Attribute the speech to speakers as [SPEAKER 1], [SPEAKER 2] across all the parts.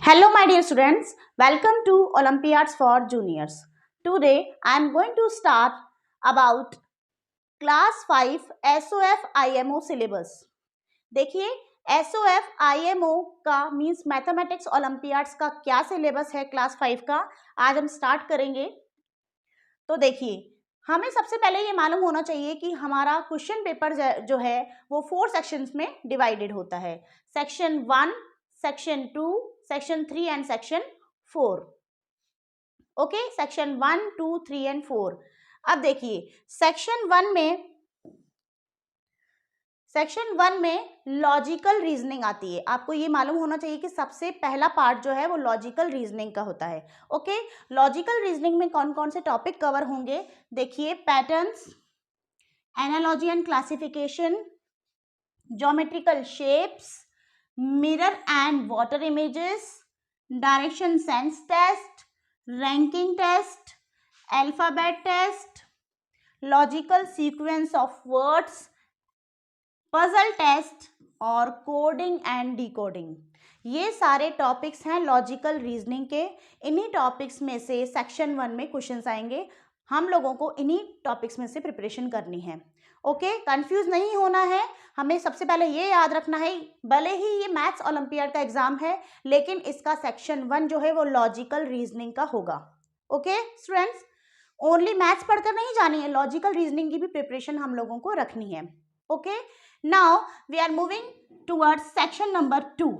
[SPEAKER 1] Hello, my dear students. Welcome to Olympiads for Juniors. Today, I am going to start about Class 5 SOF IMO syllabus. देखिए, SOF IMO का means mathematics Olympiads का क्या syllabus है class 5 का, आज हम start करेंगे। तो देखिए, हमें सबसे पहले ये मालूम होना चाहिए कि हमारा क्वेश्चन पेपर जो है वो 4 सेक्शंस में डिवाइडेड होता है। Section 1, section 2, section 3 and section 4। Okay, section 1, 2, 3 and 4। अब देखिए, सेक्शन वन में लॉजिकल रीजनिंग आती है। आपको ये मालूम होना चाहिए कि सबसे पहला पार्ट जो है वो लॉजिकल रीजनिंग का होता है। ओके, लॉजिकल रीजनिंग में कौन कौन से टॉपिक कवर होंगे? देखिए, patterns, analogy and classification, geometrical shapes, mirror and water images, direction sense test, ranking test, alphabet test, logical sequence of words, puzzle test और कोडिंग एंड डिकोडिंग। ये सारे topics हैं लॉजिकल रीजनिंग के। इन्हीं topics में से सेक्शन 1 में questions आएंगे। हम लोगों को इन्हीं टॉपिक्स में से प्रिपरेशन करनी है। ओके, कंफ्यूज नहीं होना है। हमें सबसे पहले ये याद रखना है, भले ही ये मैथ्स ओलंपियाड का एग्जाम है, लेकिन इसका सेक्शन 1 जो है वो लॉजिकल रीजनिंग का होगा। ओके स्टूडेंट्स, ओनली मैथ्स पढ़कर नहीं जानी है, लॉजिकल रीजनिंग की भी प्रिपरेशन हम लोगों को रखनी है। Okay, now we are moving towards section number 2।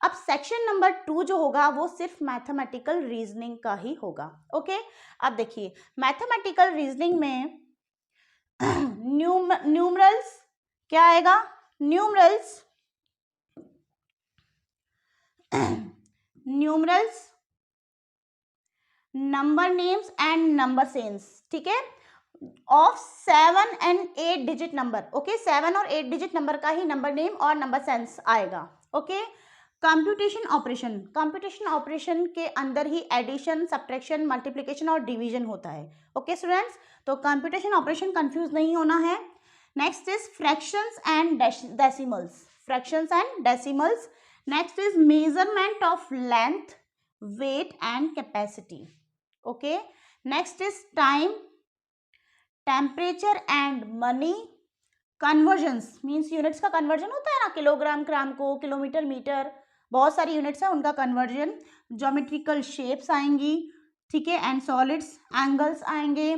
[SPEAKER 1] अब सेक्शन नंबर 2 जो होगा वो सिर्फ मैथमेटिकल रीजनिंग का ही होगा। ओके, अब देखिए, मैथमेटिकल रीजनिंग में न्यूमरल्स क्या आएगा? Numerals, number names and number sense, ठीक है, of 7 and 8 digit number. Okay, 7 और 8 डिजिट नंबर का ही नंबर नेम और नंबर सेंस आएगा। ओके, कंप्यूटेशन ऑपरेशन के अंदर ही एडिशन, सब्ट्रैक्शन, मल्टीप्लिकेशन और डिवीजन होता है। ओके स्टूडेंट्स, तो कंप्यूटेशन ऑपरेशन कंफ्यूज नहीं होना है। Next is fractions and decimals. Next is measurement of length, weight and capacity. Okay, next is time, temperature and money, convergence means units का conversion होता है ना, किलोग्राम ग्राम को kilometre metre, बहुत सारी यूनिट्स है उनका कन्वर्जन। ज्योमेट्रिकल शेप्स आएंगी, ठीक है, एंड सॉलिड्स, एंगल्स आएंगे,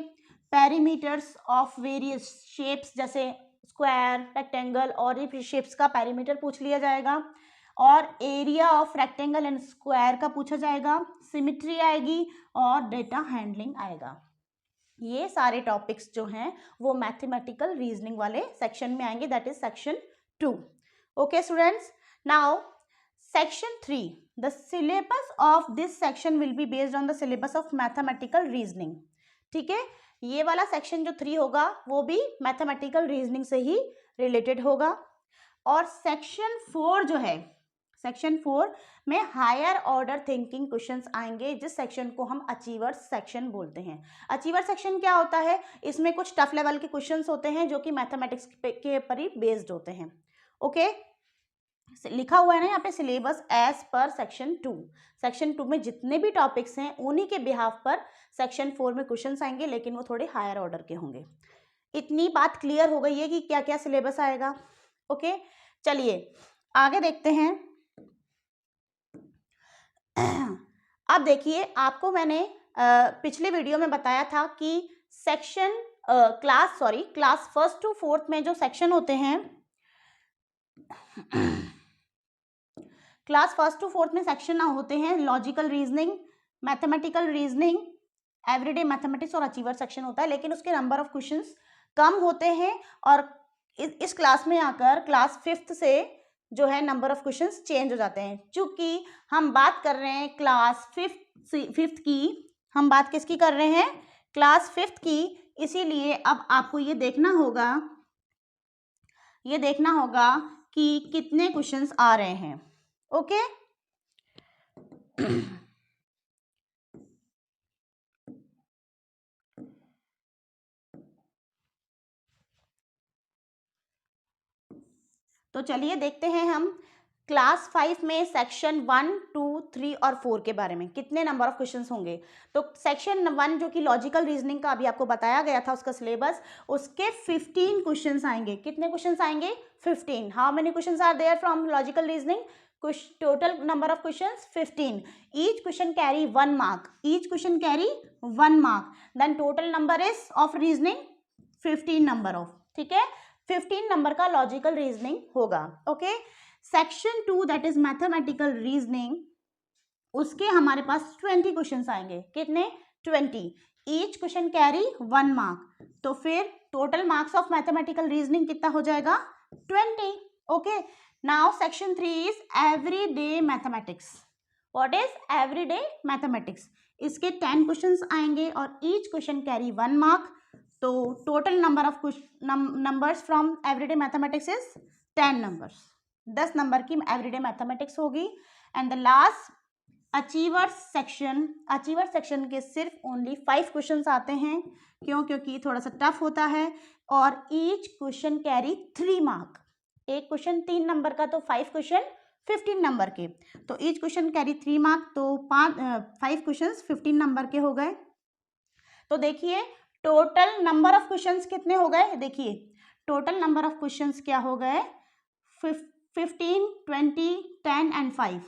[SPEAKER 1] पेरीमीटर्स ऑफ वेरियस शेप्स जैसे स्क्वायर, रेक्टेंगल और ये शेप्स का पेरीमीटर पूछ लिया जाएगा, और area of rectangle and square का पूछा जाएगा, सिमिट्री आएगी और डेटा हैंडलिंग आएगा। ये सारे टॉपिक्स जो हैं वो मैथमेटिकल रीजनिंग वाले सेक्शन में आएंगे, that is section 2। Okay students, now section 3, the syllabus of this section will be based on the syllabus of mathematical reasoning. ठीक है, ये वाला सेक्शन जो 3 होगा वो भी मैथमेटिकल रीजनिंग से ही रिलेटेड होगा। और सेक्शन 4 जो है, सेक्शन 4 में हायर ऑर्डर थिंकिंग क्वेश्चंस आएंगे, जिस सेक्शन को हम अचीवर्स सेक्शन बोलते हैं। अचीवर सेक्शन क्या होता है? इसमें कुछ टफ लेवल के क्वेश्चंस होते हैं जो कि मैथमेटिक्स के ऊपर ही बेस्ड होते हैं। ओके, लिखा हुआ है ना यहाँ पे syllabus as per section 2। Section 2 में जितने भी टॉपिक्स हैं उन्हीं के बिहाफ पर सेक्शन 4 में क्वेश्चंस आएंगे, लेकिन वो थोड़े हायर ऑर्डर के होंगे। इतनी बात क्लियर हो गई है कि क्या क्या सिलेबस आएगा। ओके, चलिए आगे देखते हैं। अब देखिए, आपको मैंने पिछले वीडियो में बताया था कि क्लास 1st to 4th में जो सेक्शन होते हैं, क्लास 1st to 4th में सेक्शन होते हैं logical reasoning, mathematical reasoning, everyday mathematics और अचीवर सेक्शन होता है, लेकिन उसके नंबर ऑफ क्वेश्चंस कम होते हैं। और इस क्लास में आकर क्लास 5th से जो है नंबर ऑफ क्वेश्चंस चेंज हो जाते हैं। चूंकि हम बात कर रहे हैं क्लास 5th की, हम बात किसकी कर रहे हैं? क्लास 5th की, इसीलिए अब आपको ये देखना होगा कि कितने क्वेश्चंस आ रहे हैं। ओके तो चलिए देखते हैं हम क्लास 5 में सेक्शन 1, 2, 3 और 4 के बारे में कितने नंबर ऑफ क्वेश्चंस होंगे। तो सेक्शन 1 जो कि लॉजिकल रीजनिंग का अभी आपको बताया गया था उसका सिलेबस, उसके 15 क्वेश्चंस आएंगे। कितने क्वेश्चंस आएंगे? 15। How many questions are there from logical reasoning? Total number of questions 15। Each question carry 1 mark, each question carry 1 mark, then total number is of reasoning 15 number of, ठीक है, 15 number का logical reasoning होगा। Okay, section 2 that is mathematical reasoning, उसके हमारे पास 20 questions आएंगे। कितने? 20। Each question carry 1 mark, तो फिर total marks of mathematical reasoning कितना हो जाएगा? 20। Okay, now section 3 is everyday mathematics. What is everyday mathematics? इसके 10 क्वेश्चंस आएंगे और ईच क्वेश्चन कैरी 1 मार्क, तो total number of numbers from everyday mathematics is 10 numbers. 10 number की एवरीडे मैथमेटिक्स होगी। And the last achievers section, achievers section के सिर्फ only 5 questions आते हैं। क्यों? क्योंकि थोड़ा सा टफ होता है और ईच क्वेश्चन कैरी 3 मार्क। एक क्वेश्चन 3 नंबर का, तो 5 क्वेश्चन 15 नंबर के, तो ईच क्वेश्चन कैरी 3 मार्क, तो 5 क्वेश्चन 15 नंबर के हो गए। तो देखिए टोटल नंबर ऑफ क्वेश्चंस कितने हो गए? देखिए टोटल नंबर ऑफ क्वेश्चंस क्या हो गए? 15, 20, 10 एंड 5,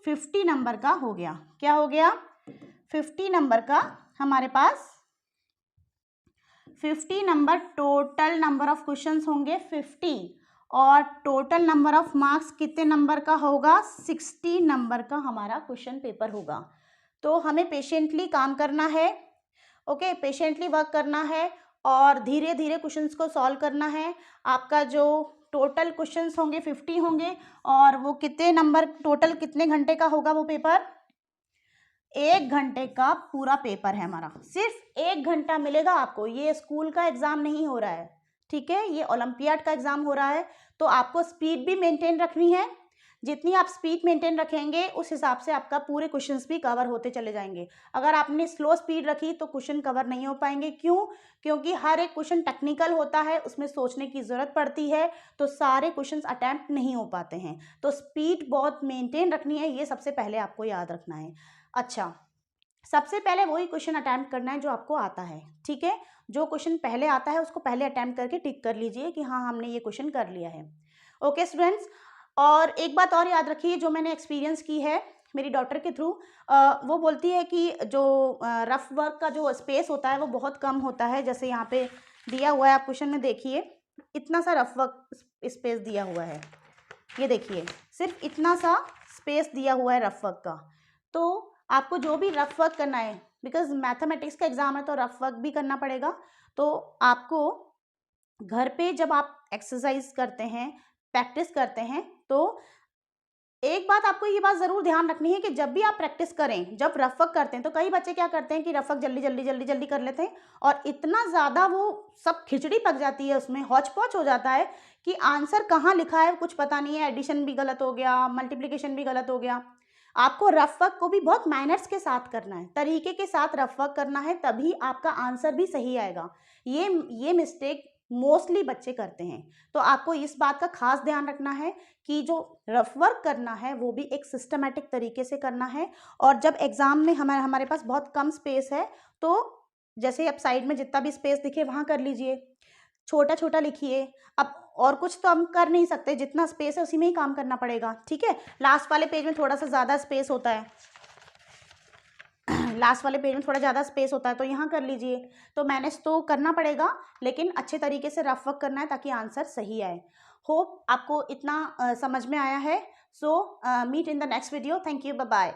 [SPEAKER 1] 50 नंबर का हो गया। क्या हो गया? 50 नंबर का हमारे पास 50 number total number of questions होंगे 50, और टोटल नंबर ऑफ मार्क्स कितने नंबर का होगा? 60 नंबर का हमारा क्वेश्चन पेपर होगा। तो हमें पेशेंटली काम करना है, ओके, पेशेंटली वर्क करना है और धीरे धीरे क्वेश्चंस को सॉल्व करना है। आपका जो टोटल क्वेश्चंस होंगे 50 होंगे, और वो कितने नंबर, टोटल कितने घंटे का होगा वो पेपर? 1 घंटे का पूरा पेपर है हमारा। सिर्फ 1 घंटा मिलेगा आपको। ये स्कूल का एग्जाम नहीं हो रहा है, ठीक है, ये ओलंपियाड का एग्जाम हो रहा है। तो आपको स्पीड भी मेंटेन रखनी है। जितनी आप स्पीड मेंटेन रखेंगे उस हिसाब से आपका पूरे क्वेश्चंस भी कवर होते चले जाएंगे। अगर आपने स्लो स्पीड रखी तो क्वेश्चन कवर नहीं हो पाएंगे। क्यों? क्योंकि हर एक क्वेश्चन टेक्निकल होता है, उसमें सोचने की ज़रूरत पड़ती है, तो सारे क्वेश्चंस अटैम्प्ट नहीं हो पाते हैं। तो स्पीड बहुत मेंटेन रखनी है, ये सबसे पहले आपको याद रखना है। अच्छा, सबसे पहले वही क्वेश्चन अटैम्प्ट करना है जो आपको आता है, ठीक है। जो क्वेश्चन पहले आता है उसको पहले अटैम्प्ट करके टिक कर लीजिए कि हाँ हमने ये क्वेश्चन कर लिया है। ओके स्टूडेंट्स, और एक बात और याद रखिए जो मैंने एक्सपीरियंस की है मेरी डॉटर के थ्रू, वो बोलती है कि जो रफ वर्क का जो स्पेस होता है वो बहुत कम होता है। जैसे यहाँ पे दिया हुआ है, आप क्वेश्चन में देखिए, इतना सा रफ वर्क स्पेस दिया हुआ है, ये देखिए सिर्फ इतना सा स्पेस दिया हुआ है रफ वर्क का। तो आपको जो भी रफ वर्क करना है, बिकॉज मैथमेटिक्स का एग्जाम है तो रफ वर्क भी करना पड़ेगा। तो आपको घर पे जब आप एक्सरसाइज करते हैं, प्रैक्टिस करते हैं, तो एक बात आपको ये बात ज़रूर ध्यान रखनी है कि जब भी आप प्रैक्टिस करें, जब रफ वर्क करते हैं, तो कई बच्चे क्या करते हैं कि रफ वर्क जल्दी जल्दी जल्दी जल्दी कर लेते हैं और इतना ज़्यादा वो सब खिचड़ी पक जाती है, उसमें हौच पौच हो जाता है कि आंसर कहाँ लिखा है कुछ पता नहीं है, एडिशन भी गलत हो गया, मल्टीप्लिकेशन भी गलत हो गया। आपको रफ वर्क को भी बहुत मैनर्स के साथ करना है, तरीके के साथ रफ वर्क करना है, तभी आपका आंसर भी सही आएगा। ये मिस्टेक मोस्टली बच्चे करते हैं। तो आपको इस बात का खास ध्यान रखना है कि जो रफ वर्क करना है वो भी एक सिस्टमैटिक तरीके से करना है। और जब एग्ज़ाम में हमारे पास बहुत कम स्पेस है, तो जैसे अब साइड में जितना भी स्पेस दिखे वहाँ कर लीजिए, छोटा छोटा लिखिए। अब और कुछ तो हम कर नहीं सकते, जितना स्पेस है उसी में ही काम करना पड़ेगा, ठीक है। लास्ट वाले पेज में थोड़ा सा ज़्यादा स्पेस होता है, लास्ट वाले पेज में थोड़ा ज़्यादा स्पेस होता है, तो यहाँ कर लीजिए। तो मैनेज तो करना पड़ेगा, लेकिन अच्छे तरीके से रफ वर्क करना है ताकि आंसर सही आए। होप आपको इतना समझ में आया है। So meet in the next video. Thank you, bye bye.